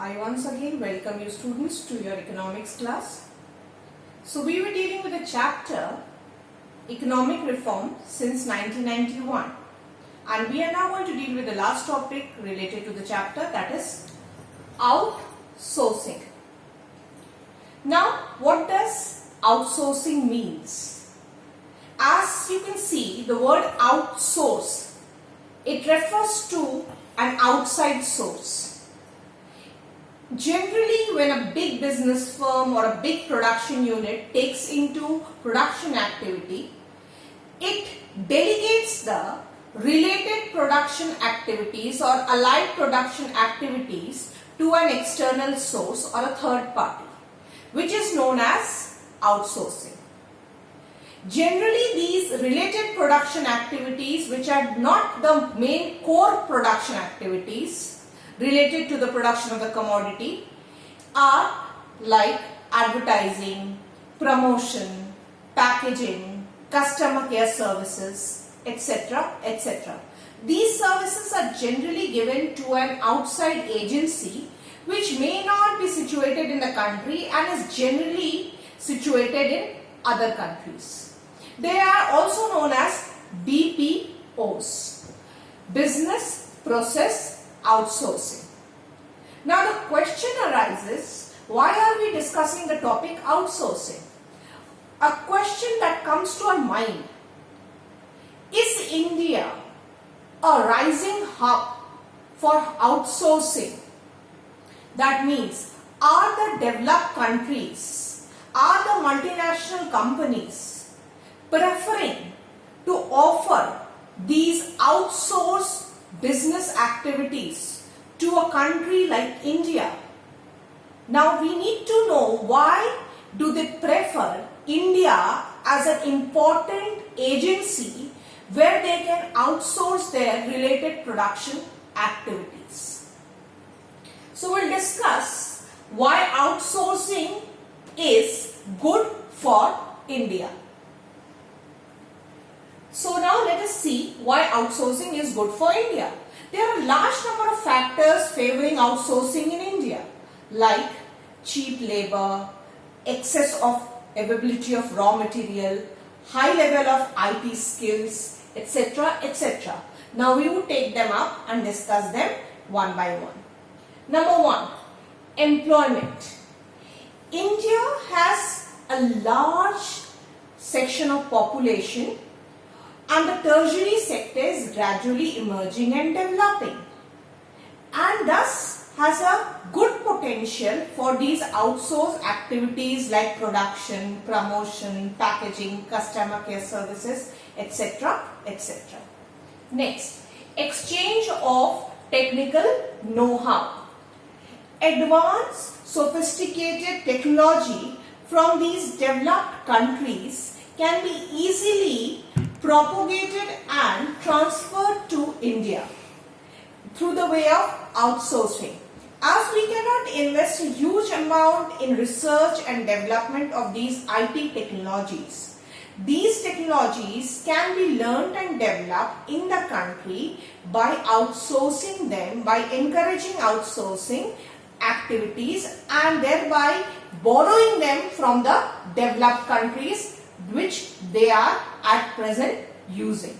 I once again welcome you students to your economics class. So we were dealing with the chapter Economic Reform since 1991, and we are now going to deal with the last topic related to the chapter, that is outsourcing. Now what does outsourcing means? As you can see, the word outsource, it refers to an outside source. Generally, when a big business firm or a big production unit takes into production activity, it delegates the related production activities or allied production activities to an external source or a third party, which is known as outsourcing. Generally, these related production activities, which are not the main core production activities related to the production of the commodity, are like advertising, promotion, packaging, customer care services, etc., etc. These services are generally given to an outside agency which may not be situated in the country and is generally situated in other countries. They are also known as BPOs, Business Process Outsourcing. Now the question arises, why are we discussing the topic outsourcing? A question that comes to our mind: is India a rising hub for outsourcing? That means, are the developed countries, are the multinational companies preferring to offer these outsourced business activities to a country like India? Now we need to know, why do they prefer India as an important agency where they can outsource their related production activities? So we'll discuss why outsourcing is good for India. So now let us see why outsourcing is good for India. There are a large number of factors favoring outsourcing in India, like cheap labor, excess of availability of raw material, high level of IT skills, etc., etc. Now we will take them up and discuss them one by one. Number one, employment. India has a large section of population, and the tertiary sector is gradually emerging and developing, and thus has a good potential for these outsourced activities like production, promotion, packaging, customer care services, etc., etc. Next, exchange of technical know-how. Advanced, sophisticated technology from these developed countries can be easily propagated and transferred to India through the way of outsourcing. As we cannot invest a huge amount in research and development of these IT technologies, these technologies can be learned and developed in the country by outsourcing them, by encouraging outsourcing activities, and thereby borrowing them from the developed countries which they are at present using.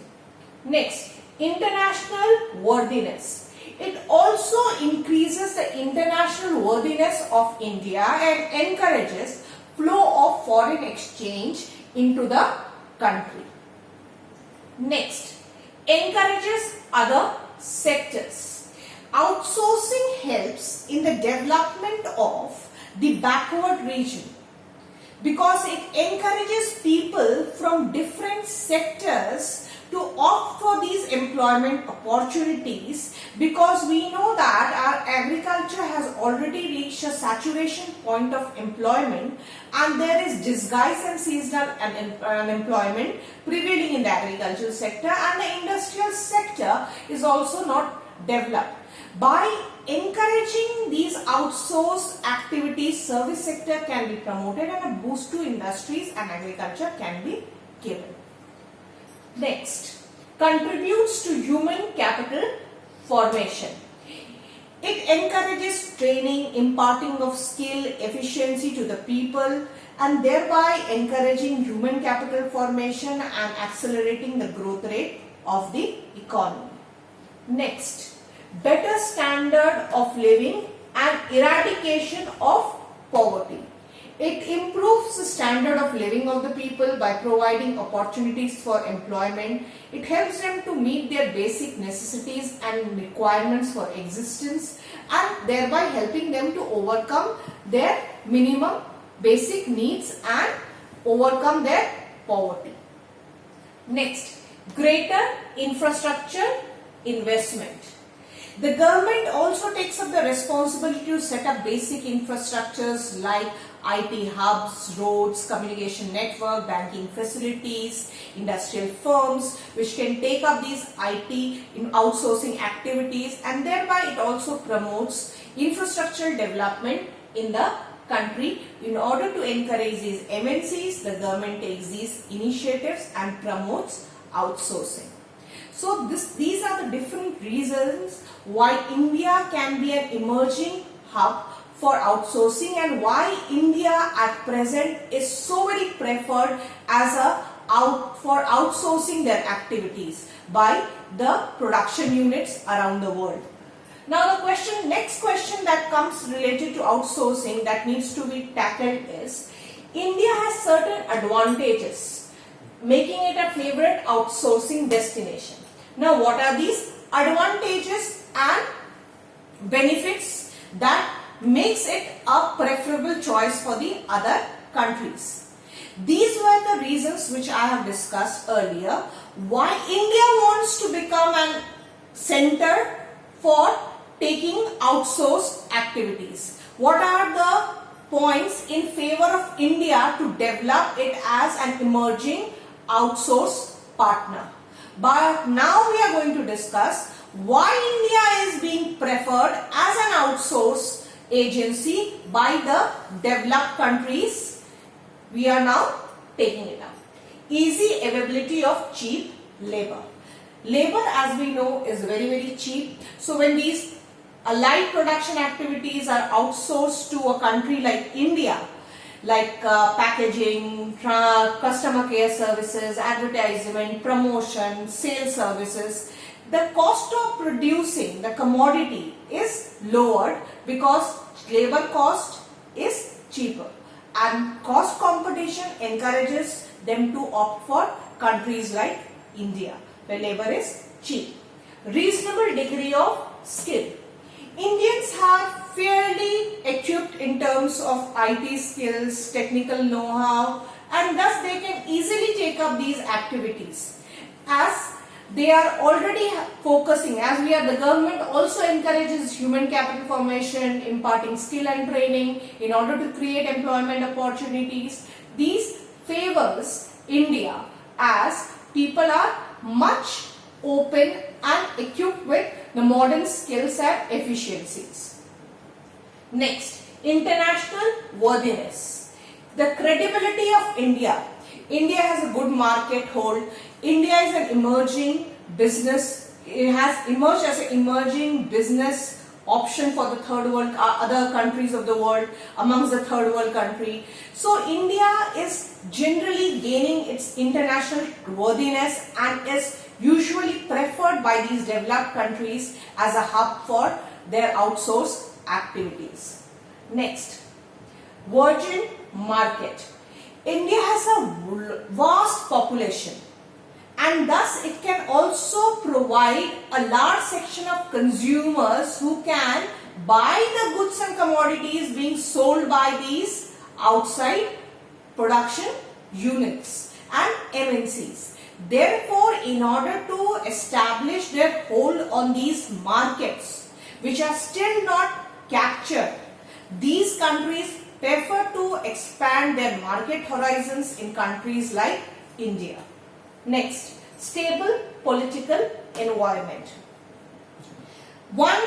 Next, international worthiness. It also increases the international worthiness of India and encourages flow of foreign exchange into the country. Next, encourages other sectors. Outsourcing helps in the development of the backward region, because it encourages people from different sectors to opt for these employment opportunities, because we know that our agriculture has already reached a saturation point of employment, and there is disguised and seasonal unemployment prevailing in the agricultural sector, and the industrial sector is also not developed. By encouraging these outsourced activities, service sector can be promoted and a boost to industries and agriculture can be given. Next, contributes to human capital formation. It encourages training, imparting of skill, efficiency to the people, and thereby encouraging human capital formation and accelerating the growth rate of the economy. Next, better standard of living and eradication of poverty. It improves the standard of living of the people by providing opportunities for employment. It helps them to meet their basic necessities and requirements for existence, and thereby helping them to overcome their minimum basic needs and overcome their poverty. Next, greater infrastructure investment. The government also takes up the responsibility to set up basic infrastructures like IT hubs, roads, communication network, banking facilities, industrial firms which can take up these IT in outsourcing activities, and thereby it also promotes infrastructural development in the country. In order to encourage these MNCs, the government takes these initiatives and promotes outsourcing. So these are the different reasons why India can be an emerging hub for outsourcing, and why India at present is so very preferred as for outsourcing their activities by the production units around the world. Now the next question that comes related to outsourcing that needs to be tackled is, India has certain advantages making it a favorite outsourcing destination. Now what are these advantages and benefits that makes it a preferable choice for the other countries? These were the reasons which I have discussed earlier why India wants to become a center for taking outsourced activities. What are the points in favor of India to develop it as an emerging outsource partner? But now we are going to discuss why India is being preferred as an outsource agency by the developed countries. We are now taking it up. Easy availability of cheap labor. Labor, as we know, is very, very cheap. So when these allied production activities are outsourced to a country like India, like packaging, customer care services, advertisement, promotion, sales services, the cost of producing the commodity is lowered because labor cost is cheaper, and cost competition encourages them to opt for countries like India where labor is cheap. Reasonable degree of skill. Indians are fairly equipped in terms of IT skills, technical know-how, and thus they can easily take up these activities as they are already focusing, the government also encourages human capital formation, imparting skill and training in order to create employment opportunities. These favors India as people are much open and equipped with the modern skills and efficiencies. Next, international worthiness. The credibility of India. India has a good market hold. India is an emerging business. It has emerged as an emerging business option for the third world, other countries of the world, amongst the third world country. So India is generally gaining its international worthiness and is usually preferred by these developed countries as a hub for their outsourced activities. Next, virgin market. India has a vast population, and thus it can also provide a large section of consumers who can buy the goods and commodities being sold by these outside production units and MNCs. Therefore, in order to establish their hold on these markets which are still not captured, these countries prefer to expand their market horizons in countries like India. Next, stable political environment. One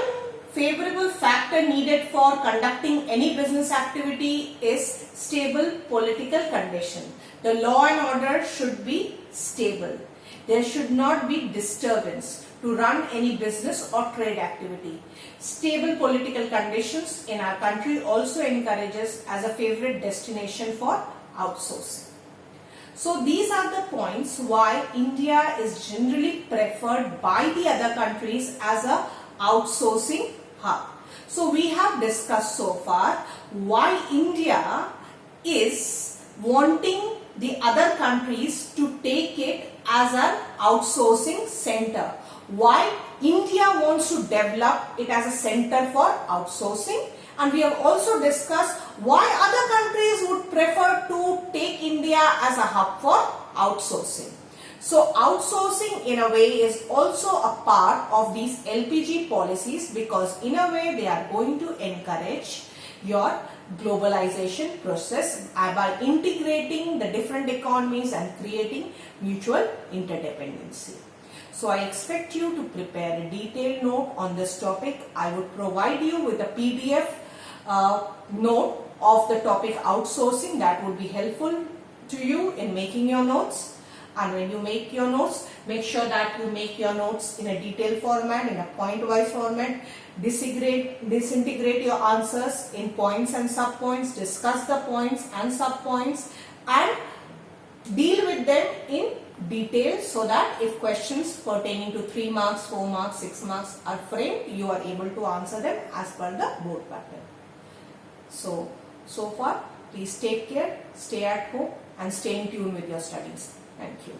favorable factor needed for conducting any business activity is stable political condition. The law and order should be stable. There should not be disturbance. to run any business or trade activity. Stable political conditions in our country also encourages as a favorite destination for outsourcing. So these are the points why India is generally preferred by the other countries as a outsourcing hub. So we have discussed so far why India is wanting the other countries to take it as an outsourcing center. Why India wants to develop it as a center for outsourcing, and we have also discussed why other countries would prefer to take India as a hub for outsourcing. So outsourcing in a way is also a part of these LPG policies, because in a way they are going to encourage your globalization process by integrating the different economies and creating mutual interdependency. So I expect you to prepare a detailed note on this topic. I would provide you with a PDF note of the topic outsourcing that would be helpful to you in making your notes. And when you make your notes, make sure that you make your notes in a detailed format, in a point-wise format. Disintegrate your answers in points and sub-points. Discuss the points and sub-points and deal with them in detail, so that if questions pertaining to 3 marks, 4 marks, 6 marks are framed, you are able to answer them as per the board pattern. So far, please take care, stay at home and stay in tune with your studies. Thank you.